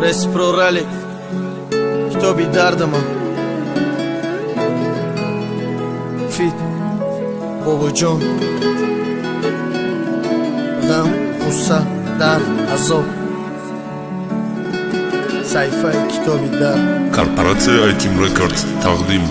Resprorali Kitobi dardama Fit Bobojon G'am, g'ussa, dard, azob Sayfa Kitobi dard Korporatsiya iTeam Records taqdim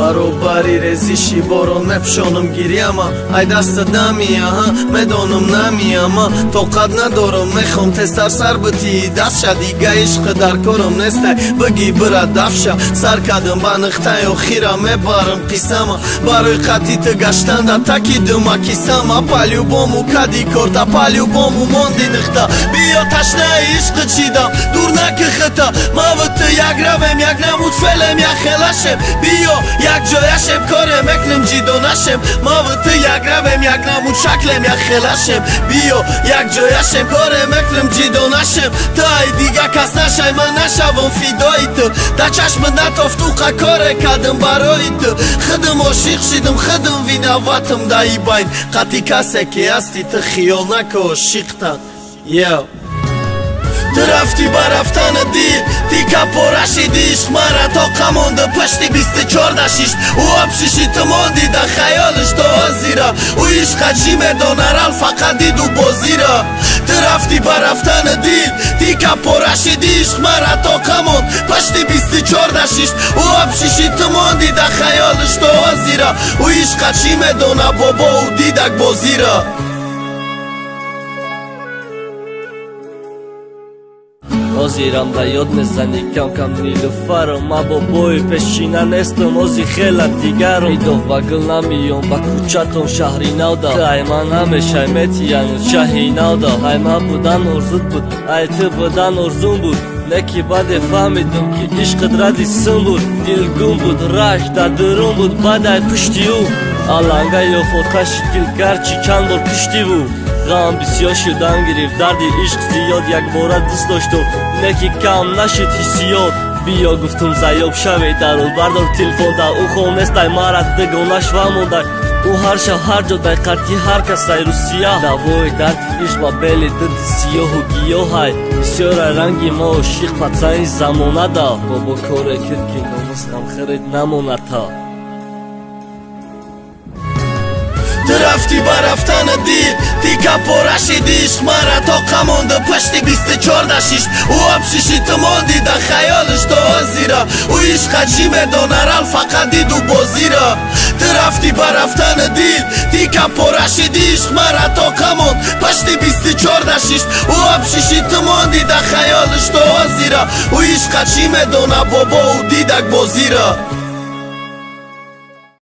баробари резиши борон мепшонам гирияма ай даста дамияма медонам намияма тоқат надорам мехом тестар сар бити дастша дига ишқи дар корам нестай биги бира дафша сар кадам ба нықтаи охира мебарам қисама барои қатита гаштанда такидума кисама по-любому кади корта по-любому монди нихта биё ташнаи ишқи чидам дур накихита мавити як равем як намуд фелем як хелашем биё як ҷояшем коре мекунем ҷидо нашем мавити як равем як намуд шаклем як хелашем биё як ҷояшем коре мекунем ҷидо нашем тай дига кас нашай ман нашавам фидои ту да чашмат натофтуқа коре кардам барои ту хидам ошиқ шидам хидам виноватам даи байн қати касе ки ҳасти ту хиёл нако ошиқтан Ты рафти ба рафтана дил Ти капора шиди ишқ мара тоқа монда пашти 24 шишт У абшиши ты монди да хаёлиш то озира У ишқа чӣ медонар ал фақат диду бозира Ты рафти ба рафтана дил Ти капора шиди ишқ мара тоқа монд пашти 24 шишт У абшиши ты монди да хаёлиш то озира У ишқа чӣ медона бобо у дидак бозира Озирам да ёд мезани кам-кам нилуфаро ма бобои пешина нестам ози хела дигаро идов ба гул намиём ба кӯчатон шаҳри навда ай ман ҳамеша метияну чаҳи навда ай ма будан орзут буд ай ту будан орзум буд неки баъде фаҳмидам ки ишқит ради сум буд дилгум буд раш да дурум буд бадай пуштиу аланга ёфоташи дил гарчи чанд бор куштиву ғам бисёр шудан гирифт дарди ишқ зиёд якбора дӯст доштум неки кам нашуд ҳиссиёт биё гуфтум заёб шаве дарул бардор телефон да ӯ хонестай мара дегонаш ва мондай ӯ ҳар шаб ҳар ҷодай қарти ҳар касай русия давои дарди ишқ ва бели диди сиёҳу гиёҳай бисёрай ранги мо ошиқ пацани замонада бобо коре кирд ки номус ғамхирид намонадта Ты рафти ба рафтана дил Ти капора шиди ишқ мара тоқа монда пашти 24 шишт У абшиши ты монди да хаёлиш то озира У ишқа чӣ медонар ал фақат диду бозира Ты рафти ба рафтана дил Ти капора шиди ишқ мара тоқа монд пашти 24 шишт У абшиши ты монди да хаёлиш то озира У ишқа чӣ медона бобо у дидак бозира